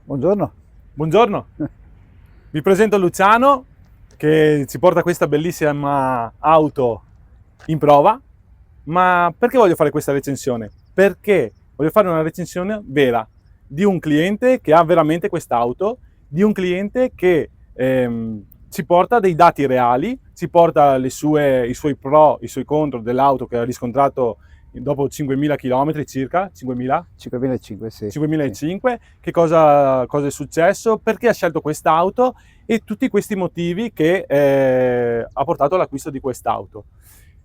Buongiorno. Buongiorno, vi presento Luciano che ci porta questa bellissima auto in prova. Ma perché voglio fare questa recensione? Perché voglio fare una recensione vera di un cliente che ha veramente quest'auto, di un cliente che ci porta dei dati reali, ci porta i suoi pro, i suoi contro dell'auto che ha riscontrato dopo 5.000 km circa, 5.000? 5.500, sì. 5.500, che cosa è successo, perché ha scelto quest'auto e tutti questi motivi che ha portato all'acquisto di quest'auto.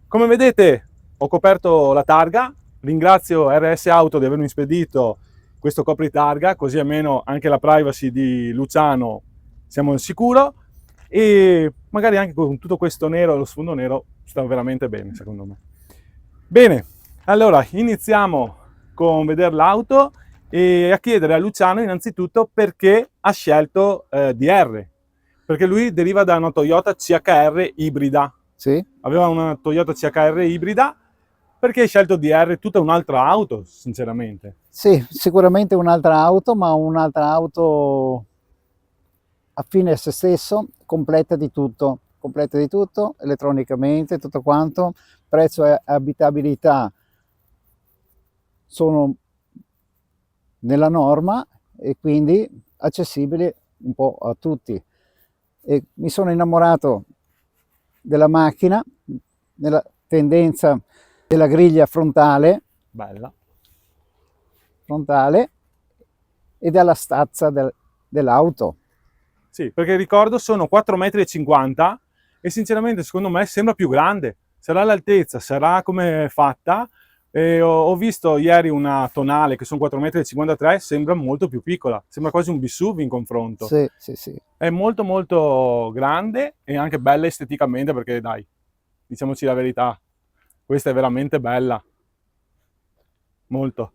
Come vedete ho coperto la targa, ringrazio RS Auto di avermi spedito questo copritarga, così almeno anche la privacy di Luciano siamo al sicuro, e magari anche con tutto questo nero e lo sfondo nero sta veramente bene secondo me. Bene, allora iniziamo con vedere l'auto e a chiedere a Luciano innanzitutto perché ha scelto DR, perché lui deriva da una Toyota CHR ibrida. Sì? Aveva una Toyota CHR ibrida. Perché hai scelto DR? Tutta un'altra auto, sinceramente. Sì, sicuramente un'altra auto, ma un'altra auto affine a se stesso, completa di tutto, elettronicamente, tutto quanto, prezzo e abitabilità sono nella norma e quindi accessibili un po' a tutti. E mi sono innamorato della macchina, nella tendenza della griglia frontale Bella. e dalla stazza dell'auto. Sì, perché ricordo sono 4,50 m e sinceramente secondo me sembra più grande. Sarà l'altezza, sarà come è fatta. Ho visto ieri una tonale che sono 4,53 m, sembra molto più piccola, sembra quasi un BSUV in confronto. Sì, sì, sì. È molto molto grande e anche bella esteticamente, perché dai, diciamoci la verità, questa è veramente bella. Molto.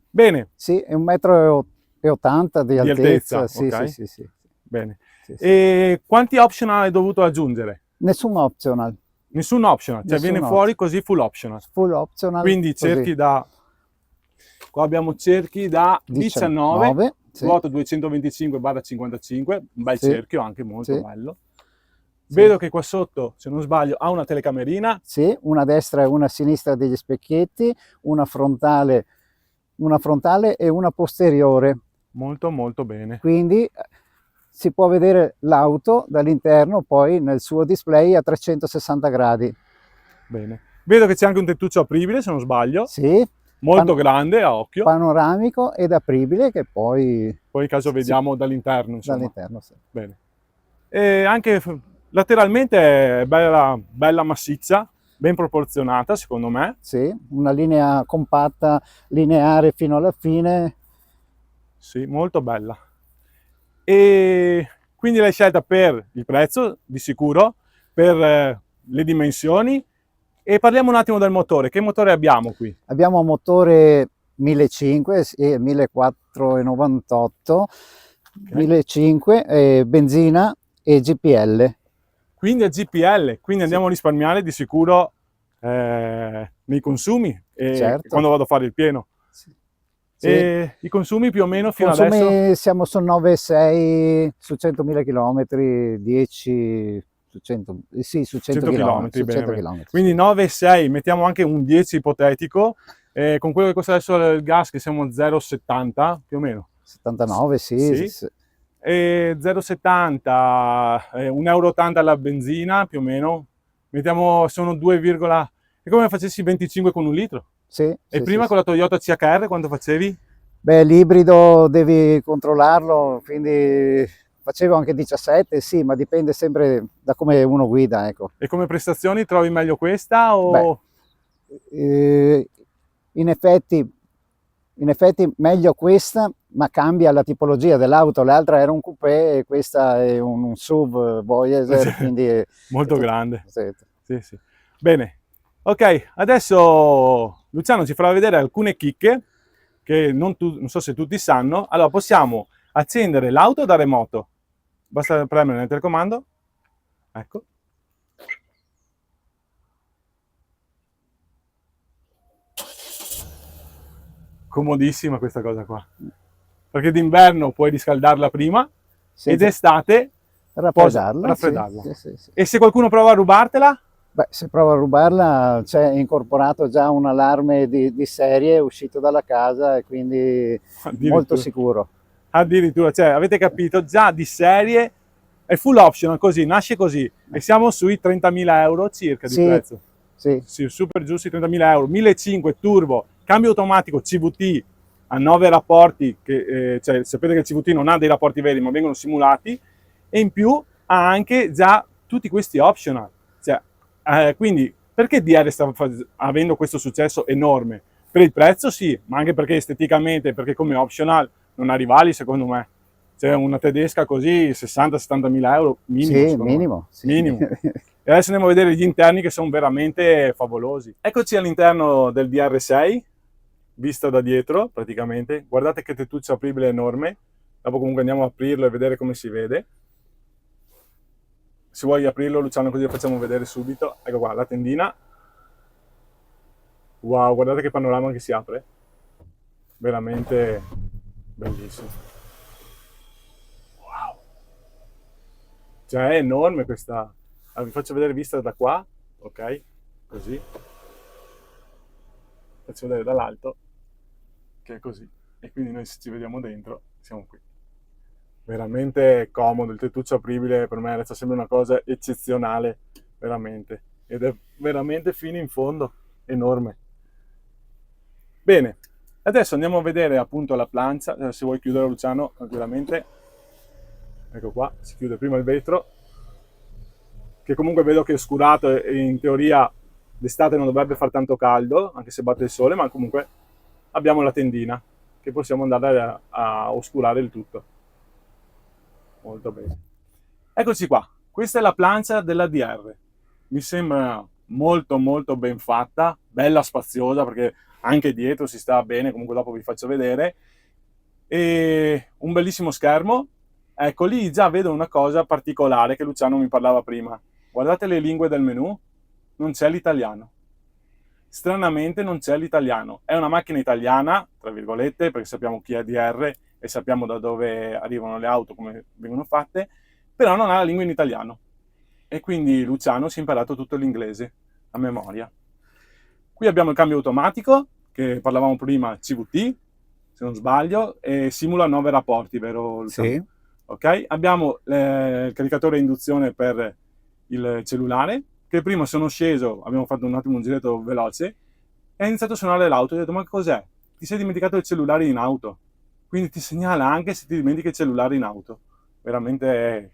Bene. Sì, è 1,80 m di Di altezza, altezza, sì, ok. sì, sì, sì. Bene. Sì, sì. E quanti optional hai dovuto aggiungere? Nessun optional. Nessun optional, cioè Nessun viene fuori così full optional. Full optional. Quindi così. cerchi da... Qua abbiamo cerchi da 19, sì. ruota 225/55, un bel Sì. cerchio, anche molto Sì. bello. Sì. Vedo che qua sotto, se non sbaglio, ha una telecamerina. Sì, una a destra e una a sinistra degli specchietti, una frontale e una posteriore. Molto molto bene. Quindi si può vedere l'auto dall'interno poi nel suo display a 360 gradi. Bene. Vedo che c'è anche un tettuccio apribile, se non sbaglio. Sì. Molto grande, a occhio. Panoramico ed apribile, che poi in caso vediamo dall'interno, insomma. Dall'interno, sì. Bene. E anche lateralmente è bella, bella massiccia, ben proporzionata secondo me. Sì, una linea compatta, lineare fino alla fine. Sì, molto bella. E quindi l'hai scelta per il prezzo, di sicuro, per le dimensioni. E parliamo un attimo del motore. Che motore abbiamo qui? Abbiamo un motore 1.500 e 1.498, 1.500, benzina e GPL. Quindi è GPL, quindi andiamo a risparmiare di sicuro nei consumi Certo. quando vado a fare il pieno. Sì. E i consumi più o meno fino Consumi adesso? siamo su 9,6 su 100.000 km, 10 su 100, sì, su 100 km. Su 100 km. Quindi 9,6, mettiamo anche un 10 ipotetico, con quello che costa adesso il gas che siamo a 0,70 più o meno. 79, sì. E 0,70, 1,80 € la benzina più o meno, mettiamo, sono 2, è come facessi 25 con un litro. Sì, e prima con la Toyota CHR quanto facevi? Beh, l'ibrido devi controllarlo, quindi facevo anche 17, sì, ma dipende sempre da come uno guida, ecco. E come prestazioni trovi meglio questa o? Beh, in effetti meglio questa, ma cambia la tipologia dell'auto. L'altra era un coupé e questa è un SUV Voyager, quindi è molto grande. Sì. Sì. Bene, ok, adesso Luciano ci farà vedere alcune chicche che non so se tutti sanno. Allora, possiamo accendere l'auto da remoto, basta premere nel telecomando, ecco. comodissima questa cosa qua, perché d'inverno puoi riscaldarla prima ed Senza d'estate raffreddarla, raffreddarla. sì, sì, sì, sì. E se qualcuno prova a rubartela? Beh, se prova a rubarla c'è incorporato già un allarme di serie uscito dalla casa e quindi molto Addirittura. sicuro. Addirittura, cioè, avete capito, già di serie è full optional, così, nasce così, e siamo sui 30.000 euro circa di Sì, prezzo. sì, Sì, super giù sui 30.000 euro, 1.500 turbo, cambio automatico CVT a 9 rapporti, che, cioè, sapete che il CVT non ha dei rapporti veri ma vengono simulati, e in più ha anche già tutti questi optional. Cioè, quindi perché DR sta avendo questo successo enorme? Per il prezzo sì, ma anche perché esteticamente, perché come optional non ha rivali secondo me. C'è una tedesca così 60-70 mila euro minimo, sì, secondo me. minimo. Sì. Minimo. E adesso andiamo a vedere gli interni che sono veramente favolosi. Eccoci all'interno del DR6, vista da dietro praticamente. Guardate che tettuccio apribile enorme. Dopo comunque andiamo a aprirlo e vedere come si vede. Se vuoi aprirlo, Luciano, così lo facciamo vedere subito. Ecco qua, la tendina. Wow, guardate che panorama che si apre. Veramente bellissimo. Wow. Cioè è enorme questa. Allora, vi faccio vedere vista da qua, ok? Così. Faccio vedere dall'alto, che è così. E quindi noi se ci vediamo dentro, siamo qui. Veramente comodo, il tettuccio apribile per me resta sempre una cosa eccezionale, veramente. Ed è veramente fino in fondo, enorme. Bene, adesso andiamo a vedere appunto la plancia, se vuoi chiudere Luciano tranquillamente. Ecco qua, si chiude prima il vetro, che comunque vedo che è oscurato e in teoria d'estate non dovrebbe far tanto caldo, anche se batte il sole, ma comunque abbiamo la tendina che possiamo andare a oscurare il tutto. Molto bene. Eccoci qua, questa è la plancia della DR. Mi sembra molto molto ben fatta, bella spaziosa perché anche dietro si sta bene, comunque dopo vi faccio vedere. E un bellissimo schermo. Ecco lì già vedo una cosa particolare che Luciano mi parlava prima. Guardate le lingue del menu, non c'è l'italiano. Stranamente non c'è l'italiano. È una macchina italiana, tra virgolette, perché sappiamo chi è DR e sappiamo da dove arrivano le auto, come vengono fatte, però non ha la lingua in italiano. E quindi Luciano si è imparato tutto l'inglese a memoria. Qui abbiamo il cambio automatico, che parlavamo prima, CVT, se non sbaglio, e simula 9 rapporti, vero Luciano? Sì. Ok? Abbiamo il caricatore a induzione per il cellulare, che prima sono sceso, abbiamo fatto un attimo un giretto veloce, e ha iniziato a suonare l'auto, e ho detto ma cos'è? Ti sei dimenticato il cellulare in auto, quindi ti segnala anche se ti dimentichi il cellulare in auto, veramente è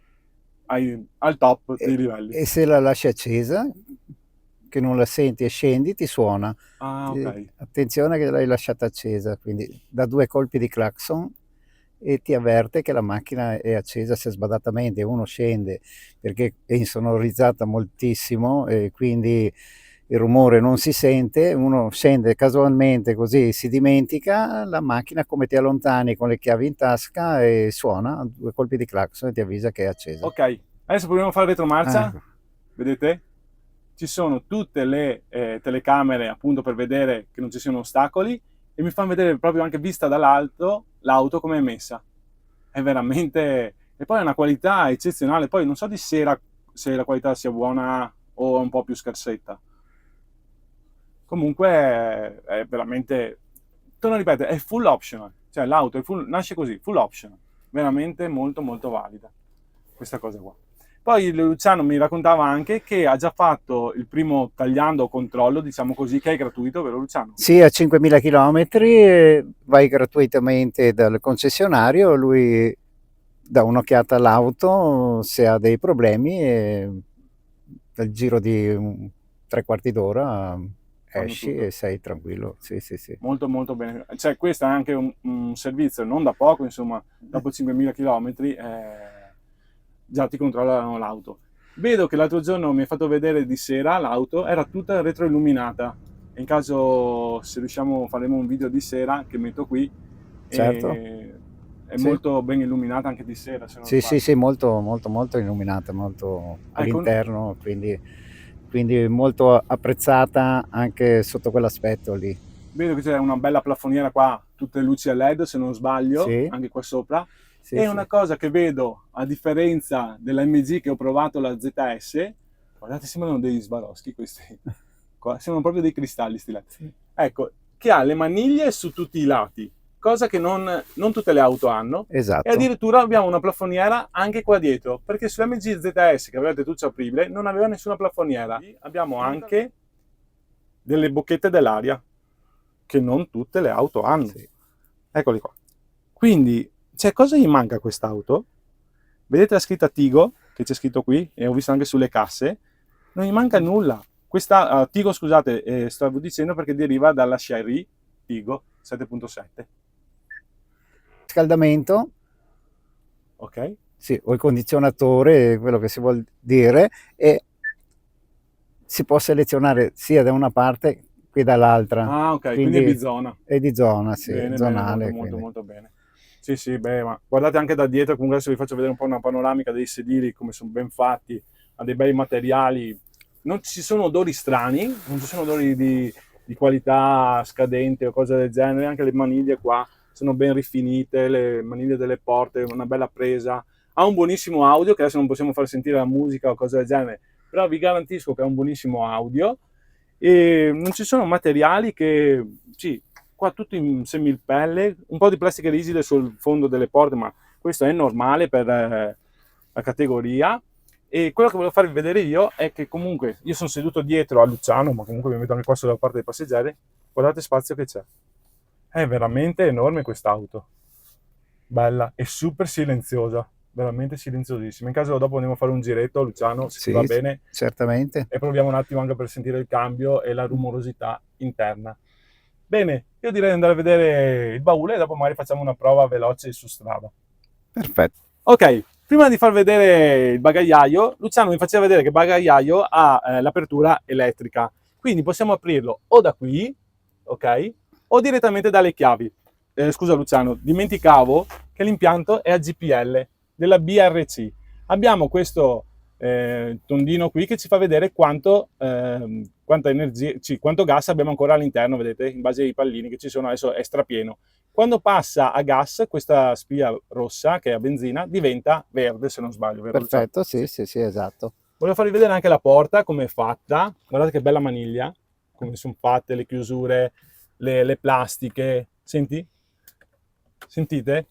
al top dei livelli. E se la lasci accesa, che non la senti e scendi, ti suona. Ah, ok. Attenzione che l'hai lasciata accesa, quindi da 2 colpi di clacson e ti avverte che la macchina è accesa se sbadatamente uno scende perché è insonorizzata moltissimo e quindi il rumore non si sente, uno scende casualmente così si dimentica, la macchina come ti allontani con le chiavi in tasca e suona 2 colpi di clacson e ti avvisa che è accesa. Ok, adesso proviamo a fare retromarcia. Ecco. Vedete? Ci sono tutte le telecamere appunto per vedere che non ci siano ostacoli e mi fanno vedere proprio anche vista dall'alto l'auto come è messa. È veramente. E poi è una qualità eccezionale. Poi non so di sera se la qualità sia buona o un po' più scarsetta. Comunque è veramente. Torno a ripetere, è full optional. Cioè l'auto è nasce così, full optional. Veramente molto molto valida questa cosa qua. Poi Luciano mi raccontava anche che ha già fatto il primo tagliando controllo, diciamo così, che è gratuito, vero Luciano? Sì, a 5.000 chilometri vai gratuitamente dal concessionario, lui dà un'occhiata all'auto se ha dei problemi e nel giro di 3/4 d'ora esci tutto. e sei tranquillo. Sì, sì, sì. Molto molto bene. Cioè questo è anche un servizio non da poco, insomma, dopo 5.000 km già ti controllano l'auto. Vedo che l'altro giorno mi hai fatto vedere di sera l'auto, era tutta retroilluminata. In caso se riusciamo faremo un video di sera che metto qui Certo. e è Sì. molto ben illuminata anche di sera, se non Sì, sbaglio. sì, sì, molto, molto, molto illuminata, molto Ecco, all'interno, quindi molto apprezzata anche sotto quell'aspetto lì. Vedo che c'è una bella plafoniera qua, tutte le luci a LED se non sbaglio, Sì. anche qua sopra. Sì, E sì. una cosa che vedo, a differenza della MG che ho provato, la ZS, guardate, sembrano dei Swarovski questi, qua, sembrano proprio dei cristalli sti LED. Sì. Ecco, che ha le maniglie su tutti i lati, cosa che non tutte le auto hanno, e Esatto, addirittura abbiamo una plafoniera anche qua dietro, perché sull'MG ZS che aveva tettuccio apribile non aveva nessuna plafoniera. Abbiamo anche delle bocchette dell'aria, che non tutte le auto hanno. sì. Eccoli qua. Quindi, cioè, cosa gli manca a quest'auto? Vedete la scritta Tigo, che c'è scritto qui, e ho visto anche sulle casse? Non gli manca nulla. Questa Tigo, scusate, stavo dicendo perché deriva dalla Chery Tigo 7.7. Scaldamento, Ok? sì, o il condizionatore, quello che si vuol dire, e si può selezionare sia da una parte che dall'altra. Ah, ok, quindi è Quindi bizona. è di zona, sì, Bene, bene, molto, zonale. molto, Quindi. molto bene. Sì, sì, beh, ma guardate anche da dietro, comunque adesso vi faccio vedere un po' una panoramica dei sedili, come sono ben fatti, ha dei bei materiali, non ci sono odori strani, non ci sono odori di qualità scadente o cose del genere, anche le maniglie qua sono ben rifinite, le maniglie delle porte, una bella presa, ha un buonissimo audio, che adesso non possiamo far sentire la musica o cose del genere, però vi garantisco che ha un buonissimo audio e non ci sono materiali che, sì, qua tutto in semipelle, un po' di plastica rigide sul fondo delle porte, ma questo è normale per la categoria. E quello che volevo farvi vedere io è che comunque io sono seduto dietro a Luciano, ma comunque mi metto anche qua sulla parte dei passeggeri, guardate spazio che c'è. È veramente enorme quest'auto, bella e super silenziosa, veramente silenziosissima. In caso dopo andiamo a fare un giretto, Luciano, se ti va Sì, bene, certamente. e proviamo un attimo anche per sentire il cambio e la rumorosità interna. Bene, io direi di andare a vedere il baule e dopo magari facciamo una prova veloce su strada. Perfetto. Ok, prima di far vedere il bagagliaio, Luciano mi faceva vedere che il bagagliaio ha l'apertura elettrica, quindi possiamo aprirlo o da qui, ok, o direttamente dalle chiavi. Scusa Luciano, dimenticavo che l'impianto è a GPL della BRC. Abbiamo questo tondino qui che ci fa vedere quanta energia, quanto gas abbiamo ancora all'interno, vedete, in base ai pallini che ci sono, adesso è strapieno. Quando passa a gas, questa spia rossa, che è a benzina, diventa verde, se non sbaglio, vero Luciano? Perfetto, sì, Sì. sì, sì, esatto. Voglio farvi vedere anche la porta, come è fatta. Guardate che bella maniglia, come sono fatte le chiusure, le plastiche. Senti? Sentite?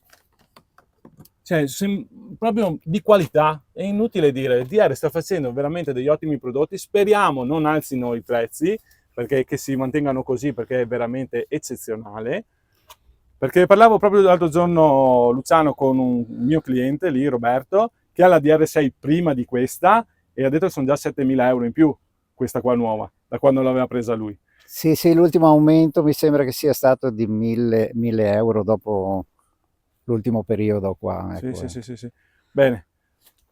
Cioè, proprio di qualità, è inutile dire, DR sta facendo veramente degli ottimi prodotti, speriamo non alzino i prezzi, perché che si mantengano così, perché è veramente eccezionale. Perché parlavo proprio l'altro giorno, Luciano, con un mio cliente lì, Roberto, che ha la DR6 prima di questa e ha detto che sono già 7.000 euro in più, questa qua nuova, da quando l'aveva presa lui. Sì, sì, l'ultimo aumento mi sembra che sia stato di 1000 euro dopo l'ultimo periodo qua. Sì, Ecco. sì, sì, sì, sì. Bene.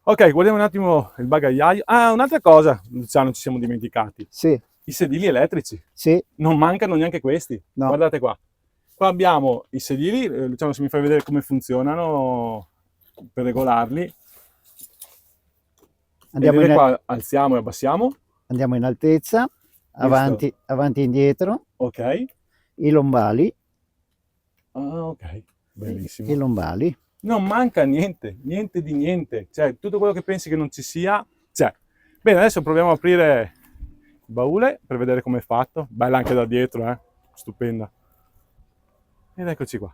Ok, guardiamo un attimo il bagagliaio. Ah, un'altra cosa, Luciano, ci siamo dimenticati. Sì, I sedili elettrici. sì, Non mancano neanche questi. no. Guardate qua. Qua abbiamo i sedili, Luciano, se mi fai vedere come funzionano per regolarli. Andiamo Vedete in, qua, alziamo e abbassiamo. andiamo in altezza, Questo, avanti e indietro, ok. i lombali, Ah, ok, i bellissimo. lombali. Non manca niente, niente di niente. Cioè, tutto quello che pensi che non ci sia, c'è. Bene, adesso proviamo a aprire il baule per vedere com'è fatto. Bella anche da dietro, stupenda. Ed eccoci qua.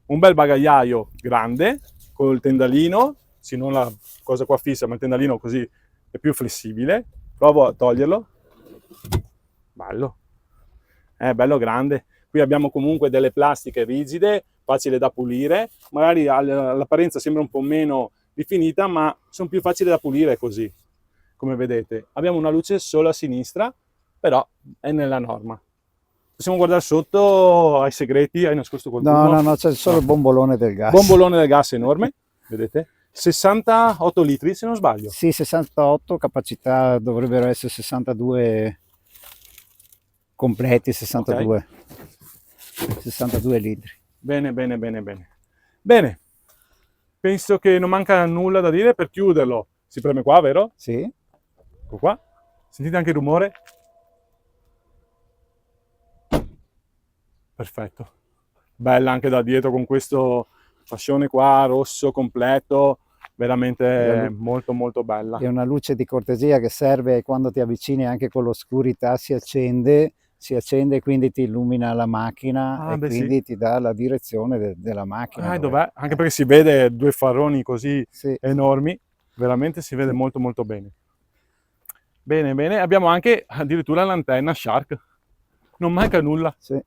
Un bel bagagliaio grande, con il tendalino, sì, non la cosa qua fissa, ma il tendalino così è più flessibile. Provo a toglierlo. Bello. È bello grande. Qui abbiamo comunque delle plastiche rigide, facile da pulire. Magari all'apparenza sembra un po' meno rifinita, ma sono più facili da pulire così, come vedete. Abbiamo una luce solo a sinistra, però è nella norma. Possiamo guardare sotto ai segreti, hai nascosto No, qualcuno? no, no, c'è solo il bombolone del gas. Bombolone del gas enorme, vedete? 68 litri se non sbaglio. Sì, 68, capacità dovrebbero essere 62 completi, Ok, 62. 62 litri. bene, bene, bene, bene. Bene, penso che non manca nulla da dire. Per chiuderlo si preme qua, vero? Sì, Ecco qua. Sentite anche il rumore? perfetto. Bella anche da dietro con questo fascione qua, rosso completo, veramente molto molto bella. È una luce di cortesia che serve quando ti avvicini, anche con l'oscurità si accende e quindi ti illumina la macchina, e beh, quindi sì. ti dà la direzione della macchina. Dov'è? Anche perché si vede due faroni così Sì. enormi, veramente si vede Sì. molto molto bene. Bene, bene, abbiamo anche addirittura l'antenna Shark, non manca nulla. Sì.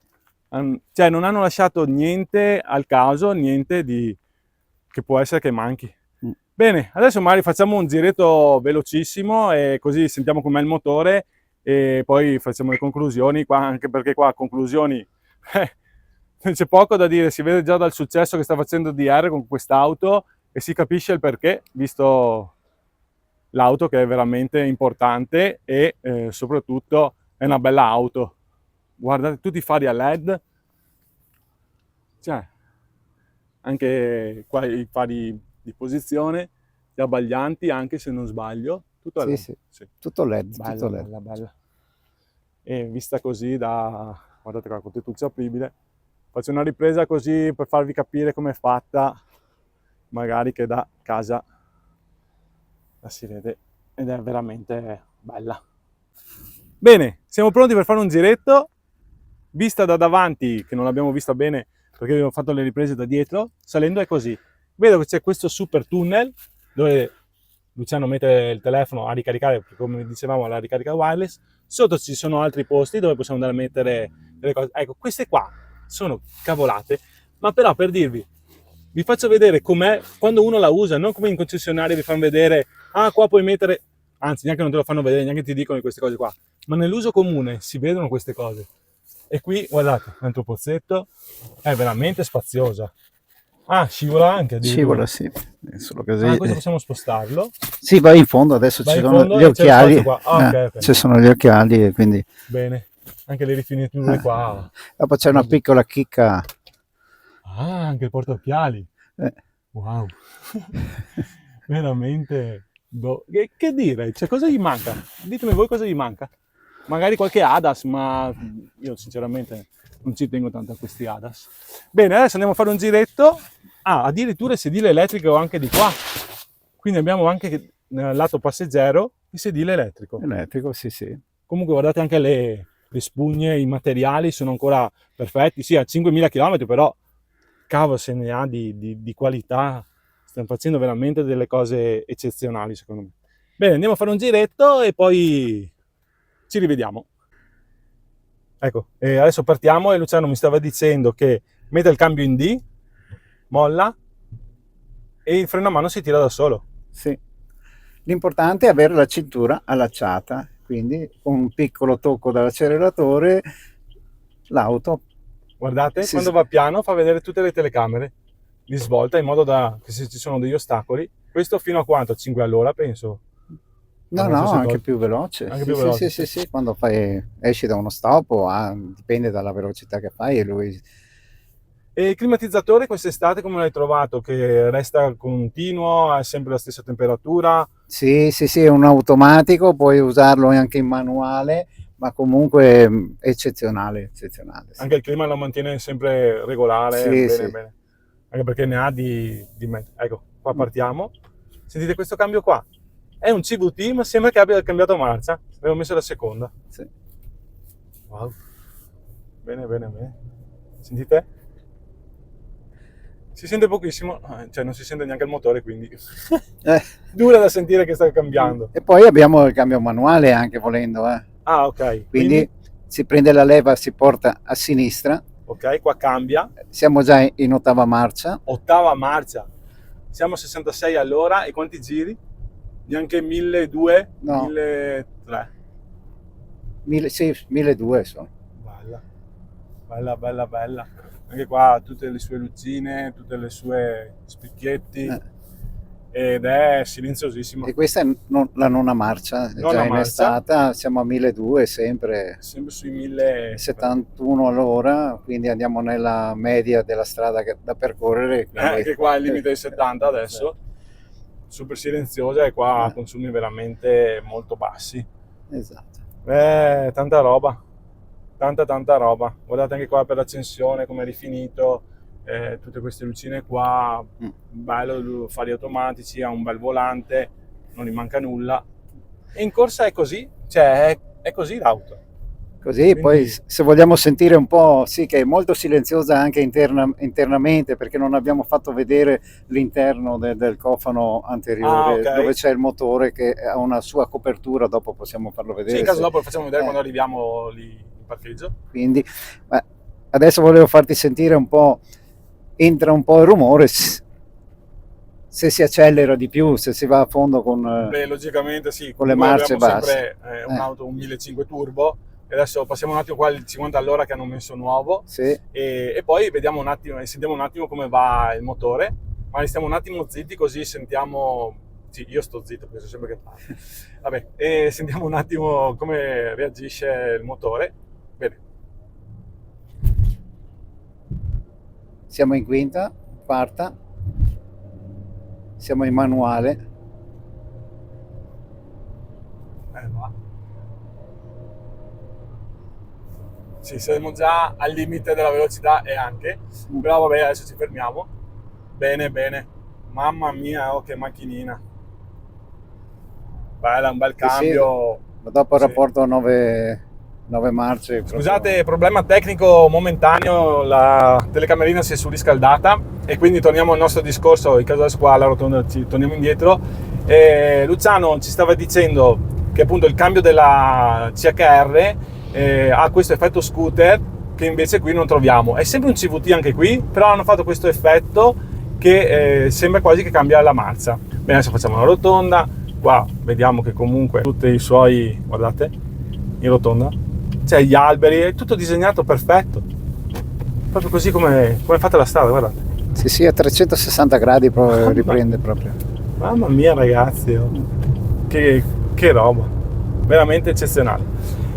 Cioè non hanno lasciato niente al caso, niente di che può essere che manchi. Bene, adesso magari facciamo un giretto velocissimo e così sentiamo com'è il motore e poi facciamo le conclusioni qua, anche perché qua conclusioni c'è poco da dire, si vede già dal successo che sta facendo DR con quest'auto e si capisce il perché, visto l'auto che è veramente importante e soprattutto è una bella auto. Guardate tutti i fari a LED, cioè anche qua i fari di posizione, gli abbaglianti anche se non sbaglio, tutto a LED. Sì. Sì. Tutto LED, Bella, tutto LED. bella, bella. E vista così guardate qua, con tettuccio apribile, faccio una ripresa così per farvi capire com'è fatta, magari che da casa la si vede ed è veramente bella. Bene, siamo pronti per fare un giretto. Vista da davanti, che non l'abbiamo vista bene perché abbiamo fatto le riprese da dietro, salendo è così. Vedo che c'è questo super tunnel dove Luciano mette il telefono a ricaricare, come dicevamo, la ricarica wireless. Sotto ci sono altri posti dove possiamo andare a mettere delle cose. Ecco, queste qua sono cavolate, ma però per dirvi, vi faccio vedere com'è quando uno la usa, non come in concessionaria vi fanno vedere, qua puoi mettere, anzi neanche non te lo fanno vedere, neanche ti dicono queste cose qua, ma nell'uso comune si vedono queste cose. E qui, guardate, dentro pozzetto è veramente spaziosa. Scivola anche addirittura. Scivola, sì. Solo così. Questo possiamo spostarlo. Sì, vai in fondo, adesso ci sono gli occhiali. Qua. Okay. Ci sono gli occhiali e quindi... Bene, anche le rifiniture qua. Dopo c'è una piccola chicca. Anche il portaocchiali. Wow. Veramente. Che dire? Cioè, cosa gli manca? Ditemi voi cosa gli manca. Magari qualche ADAS, ma io sinceramente non ci tengo tanto a questi ADAS. Bene, adesso andiamo a fare un giretto. Addirittura il sedile elettrico anche di qua. Quindi abbiamo anche nel lato passeggero il sedile elettrico. Elettrico, sì, sì. Comunque guardate anche le spugne, i materiali sono ancora perfetti. Sì, a 5.000 km, però cavolo se ne ha di qualità. Stiamo facendo veramente delle cose eccezionali, secondo me. Bene, andiamo a fare un giretto e poi ci rivediamo. Ecco, adesso partiamo e Luciano mi stava dicendo che mette il cambio in D, molla e il freno a mano si tira da solo. Sì. L'importante è avere la cintura allacciata, quindi con un piccolo tocco dall'acceleratore l'auto... Guardate, quando va piano fa vedere tutte le telecamere di svolta, in modo da che se ci sono degli ostacoli, questo fino a quanto? 5 all'ora penso? No, anche più veloce. Anche più veloce. Sì, quando esci da uno stop, dipende dalla velocità che fai e lui... E il climatizzatore quest'estate come l'hai trovato? Che resta continuo, è sempre la stessa temperatura? Sì, è un automatico, puoi usarlo anche in manuale, ma comunque eccezionale. Sì. Anche il clima lo mantiene sempre regolare, sì. bene. Anche perché ne ha di mezzo. Ecco, qua partiamo. Sentite questo cambio qua? È un CVT, ma sembra che abbia cambiato marcia. Avevo messo la seconda. Sì. Wow. Bene. Sentite? Si sente pochissimo, cioè non si sente neanche il motore, quindi dura da sentire che sta cambiando. E poi abbiamo il cambio manuale anche volendo. Ok. Quindi si prende la leva, si porta a sinistra. Ok, qua cambia. Siamo già in ottava marcia. Ottava marcia. Siamo a 66 all'ora e quanti giri? Neanche 1.200? No. 1.300? Sì, 1.200 sono. Bella. Anche qua tutte le sue lucine, tutte le sue specchietti ed è silenziosissimo. E questa è la nona marcia, già innestata, siamo a 1.200 sempre sui 1.071 all'ora, quindi andiamo nella media della strada da percorrere. Anche qua è il limite dei 70 adesso, super silenziosa e qua consumi veramente molto bassi. Esatto. Tanta roba. tanta roba. Guardate anche qua per l'accensione come è rifinito, tutte queste lucine qua, bello, fari automatici, ha un bel volante, non gli manca nulla. E in corsa è così, cioè è così l'auto. Così, Quindi- poi se vogliamo sentire un po', sì, che è molto silenziosa anche internamente, perché non abbiamo fatto vedere l'interno del cofano anteriore, Ah, ok. dove c'è il motore che ha una sua copertura, dopo possiamo farlo vedere. Sì, in caso se- dopo lo facciamo vedere eh, quando arriviamo lì in parcheggio. Quindi, adesso volevo farti sentire un po', entra un po' il rumore, se si accelera di più, se si va a fondo con... Beh, logicamente sì, con le noi marce abbiamo basse. sempre un'auto, un 1500 turbo, e adesso passiamo un attimo qua al 50 all'ora che hanno messo nuovo, Sì, e poi vediamo un attimo, e sentiamo un attimo come va il motore, ma restiamo un attimo zitti così sentiamo, sì, io sto zitto perché so sempre che parlo, vabbè, e sentiamo un attimo come reagisce il motore. Bene, siamo in quinta, quarta, siamo in manuale. va. Sì, siamo già al limite della velocità e anche, però vabbè, adesso ci fermiamo. Bene, bene. Mamma mia, oh, che macchinina. Bella, un bel Sì, sì, cambio. ma dopo il Sì. rapporto a 9 marce. Scusate, problema tecnico momentaneo, la telecamerina si è surriscaldata e quindi torniamo al nostro discorso, in caso adesso qua alla rotonda ci torniamo indietro. Luciano ci stava dicendo che appunto il cambio della CHR ha questo effetto scooter che invece qui non troviamo. È sempre un CVT anche qui, però hanno fatto questo effetto che sembra quasi che cambia la marcia. Bene, adesso facciamo una rotonda, qua vediamo che comunque tutti i suoi, guardate, in rotonda, c'è gli alberi, è tutto disegnato perfetto, proprio così come è fatta la strada, guardate. Sì, sì, a 360 gradi riprende proprio. Mamma mia ragazzi, oh. Che roba, veramente eccezionale.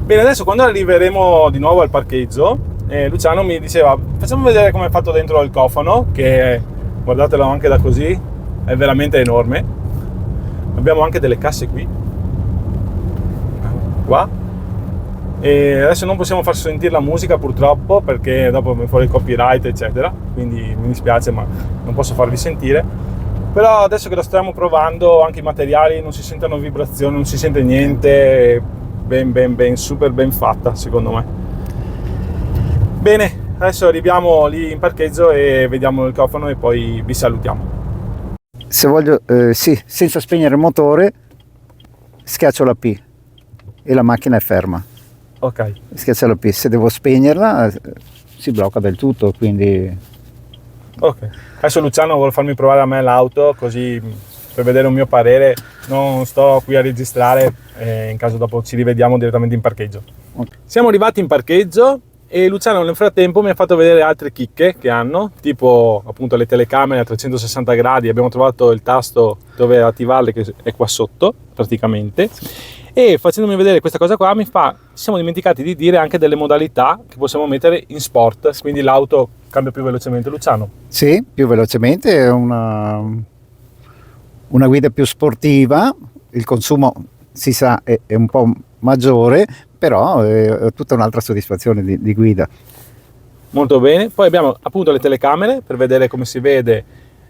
Bene, adesso quando arriveremo di nuovo al parcheggio, Luciano mi diceva facciamo vedere come è fatto dentro il cofano, che guardatelo anche da così, è veramente enorme. Abbiamo anche delle casse qui, qua, e adesso non possiamo far sentire la musica purtroppo perché dopo mi fuori il copyright eccetera, quindi mi dispiace ma non posso farvi sentire. Però adesso che lo stiamo provando anche i materiali non si sentono vibrazioni, non si sente niente, ben super ben fatta secondo me. Bene, adesso arriviamo lì in parcheggio e vediamo il cofano e poi vi salutiamo. Se voglio, sì, senza spegnere il motore, schiaccio la P e la macchina è ferma. Ok. Schiaccio la P, se devo spegnerla si blocca del tutto, quindi... Ok. Adesso Luciano vuole farmi provare a me l'auto così per vedere un mio parere, non sto qui a registrare, in caso dopo ci rivediamo direttamente in parcheggio. Okay. Siamo arrivati in parcheggio e Luciano nel frattempo mi ha fatto vedere altre chicche che hanno, tipo appunto le telecamere a 360 gradi, abbiamo trovato il tasto dove attivarle che è qua sotto praticamente. E facendomi vedere questa cosa qua ci siamo dimenticati di dire anche delle modalità che possiamo mettere in sport, quindi l'auto cambia più velocemente. Luciano? Sì, più velocemente, è una guida più sportiva, il consumo si sa è un po' maggiore, però è tutta un'altra soddisfazione di guida. Molto bene, poi abbiamo appunto le telecamere per vedere come si vede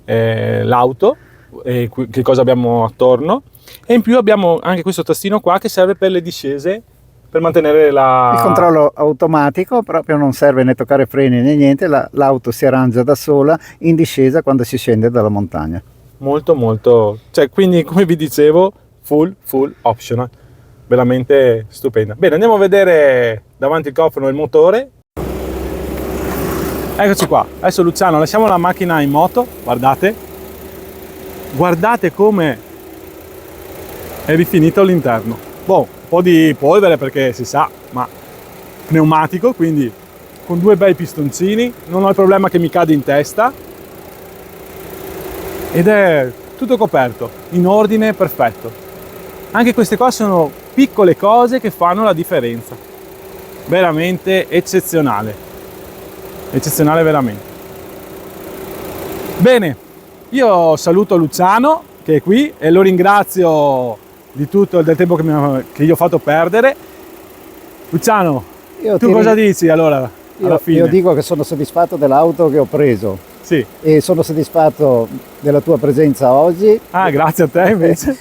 l'auto e che cosa abbiamo attorno, e in più abbiamo anche questo tastino qua che serve per le discese, per mantenere Il controllo automatico, proprio non serve né toccare freni né niente, l'auto si arrangia da sola in discesa quando si scende dalla montagna. molto, cioè quindi come vi dicevo full optional, veramente stupenda. Bene, andiamo a vedere davanti il cofano il motore. Eccoci qua, adesso Luciano lasciamo la macchina in moto, guardate come è rifinito all'interno. Boh, un po' di polvere perché si sa, ma pneumatico, quindi con due bei pistoncini, non ho il problema che mi cade in testa ed è tutto coperto, in ordine, perfetto. Anche queste qua sono piccole cose che fanno la differenza, veramente eccezionale veramente. Bene, io saluto Luciano che è qui e lo ringrazio di tutto del tempo che io ho fatto perdere. Luciano, Io Tu ti cosa ri- dici allora, alla fine? io dico che sono soddisfatto dell'auto che ho preso Sì. e sono soddisfatto della tua presenza oggi. Ah, grazie a te invece.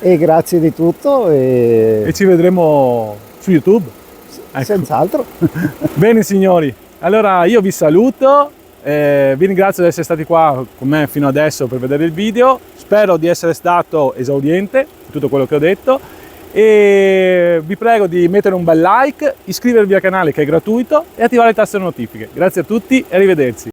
E grazie di tutto E e ci vedremo su YouTube. Ecco. senz'altro. Bene signori, allora io vi saluto, vi ringrazio di essere stati qua con me fino adesso per vedere il video, spero di essere stato esauriente in tutto quello che ho detto e vi prego di mettere un bel like, iscrivervi al canale che è gratuito e attivare le taste notifiche. Grazie a tutti e arrivederci.